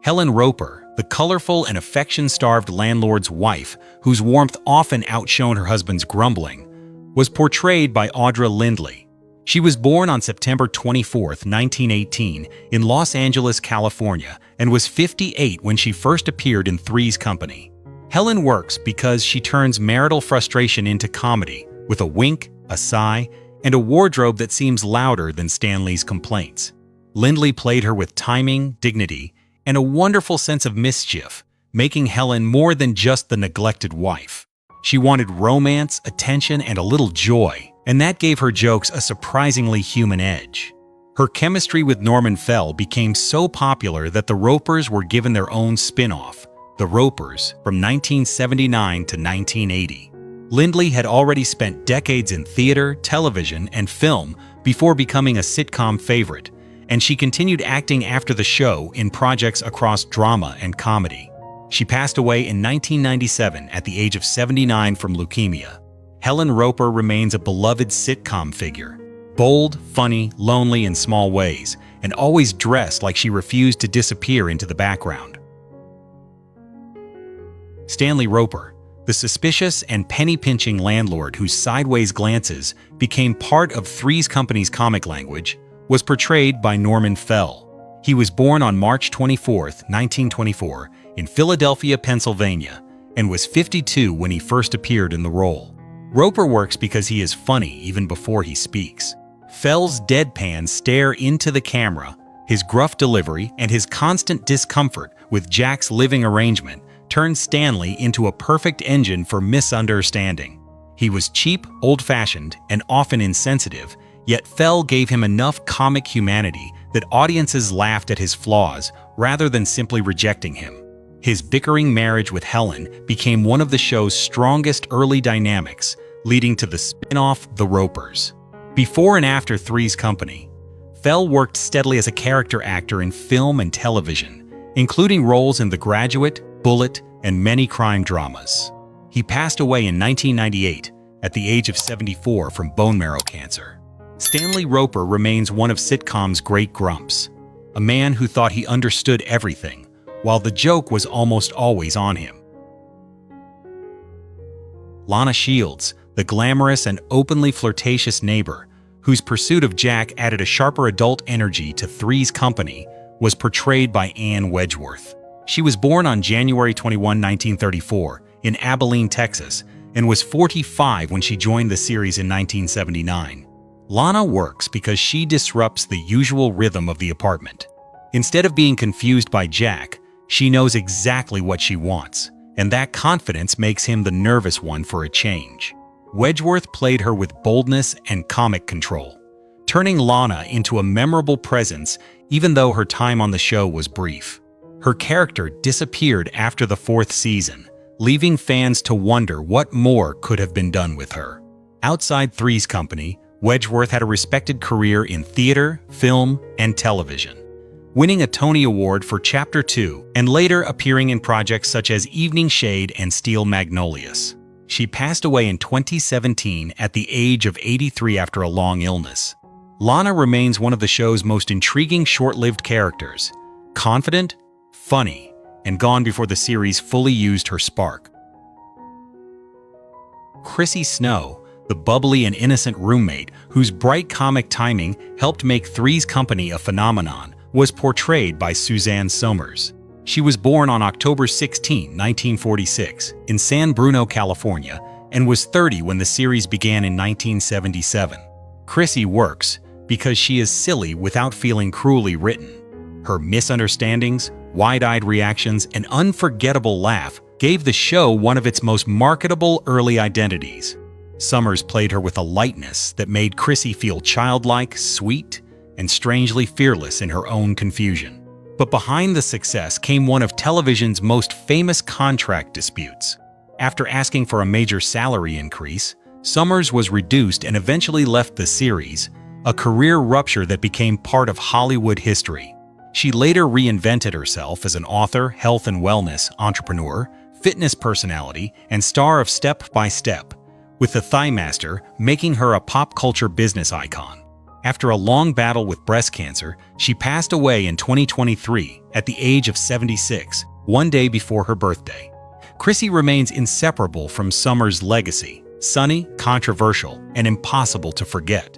Helen Roper, the colorful and affection-starved landlord's wife, whose warmth often outshone her husband's grumbling, was portrayed by Audra Lindley. She was born on September 24, 1918, in Los Angeles, California, and was 58 when she first appeared in Three's Company. Helen works because she turns marital frustration into comedy, with a wink, a sigh, and a wardrobe that seems louder than Stanley's complaints. Lindley played her with timing, dignity, and a wonderful sense of mischief, making Helen more than just the neglected wife. She wanted romance, attention, and a little joy, and that gave her jokes a surprisingly human edge. Her chemistry with Norman Fell became so popular that the Ropers were given their own spin-off, The Ropers, from 1979 to 1980. Lindley had already spent decades in theater, television, and film before becoming a sitcom favorite, and she continued acting after the show in projects across drama and comedy. She passed away in 1997 at the age of 79 from leukemia. Helen Roper remains a beloved sitcom figure, bold, funny, lonely in small ways, and always dressed like she refused to disappear into the background. Stanley Roper, the suspicious and penny-pinching landlord whose sideways glances became part of Three's Company's comic language, was portrayed by Norman Fell. He was born on March 24, 1924, in Philadelphia, Pennsylvania, and was 52 when he first appeared in the role. Roper works because he is funny even before he speaks. Fell's deadpan stare into the camera, his gruff delivery, and his constant discomfort with Jack's living arrangement turned Stanley into a perfect engine for misunderstanding. He was cheap, old-fashioned, and often insensitive, yet Fell gave him enough comic humanity that audiences laughed at his flaws rather than simply rejecting him. His bickering marriage with Helen became one of the show's strongest early dynamics, leading to the spin-off The Ropers. Before and after Three's Company, Fell worked steadily as a character actor in film and television, including roles in The Graduate, Bullet, and many crime dramas. He passed away in 1998 at the age of 74 from bone marrow cancer. Stanley Roper remains one of sitcom's great grumps, a man who thought he understood everything, while the joke was almost always on him. Lana Shields, the glamorous and openly flirtatious neighbor, whose pursuit of Jack added a sharper adult energy to Three's Company, was portrayed by Ann Wedgeworth. She was born on January 21, 1934, in Abilene, Texas, and was 45 when she joined the series in 1979. Lana works because she disrupts the usual rhythm of the apartment. Instead of being confused by Jack, she knows exactly what she wants, and that confidence makes him the nervous one for a change. Wedgeworth played her with boldness and comic control, turning Lana into a memorable presence even though her time on the show was brief. Her character disappeared after the 4th season, leaving fans to wonder what more could have been done with her. Outside Three's Company, Wedgeworth had a respected career in theater, film, and television, winning a Tony Award for Chapter 2 and later appearing in projects such as Evening Shade and Steel Magnolias. She passed away in 2017 at the age of 83 after a long illness. Lana remains one of the show's most intriguing short-lived characters, confident, funny, and gone before the series fully used her spark. Chrissy Snow, the bubbly and innocent roommate whose bright comic timing helped make Three's Company a phenomenon, was portrayed by Suzanne Somers. She was born on October 16, 1946, in San Bruno, California, and was 30 when the series began in 1977. Chrissy works because she is silly without feeling cruelly written. Her misunderstandings, wide-eyed reactions, and unforgettable laugh gave the show one of its most marketable early identities. Summers played her with a lightness that made Chrissy feel childlike, sweet, and strangely fearless in her own confusion. But behind the success came one of television's most famous contract disputes. After asking for a major salary increase, Summers was reduced and eventually left the series, a career rupture that became part of Hollywood history. She later reinvented herself as an author, health and wellness entrepreneur, fitness personality, and star of Step by Step, with the Thigh Master making her a pop culture business icon. After a long battle with breast cancer, she passed away in 2023 at the age of 76, one day before her birthday. Chrissy remains inseparable from Summer's legacy, sunny, controversial, and impossible to forget.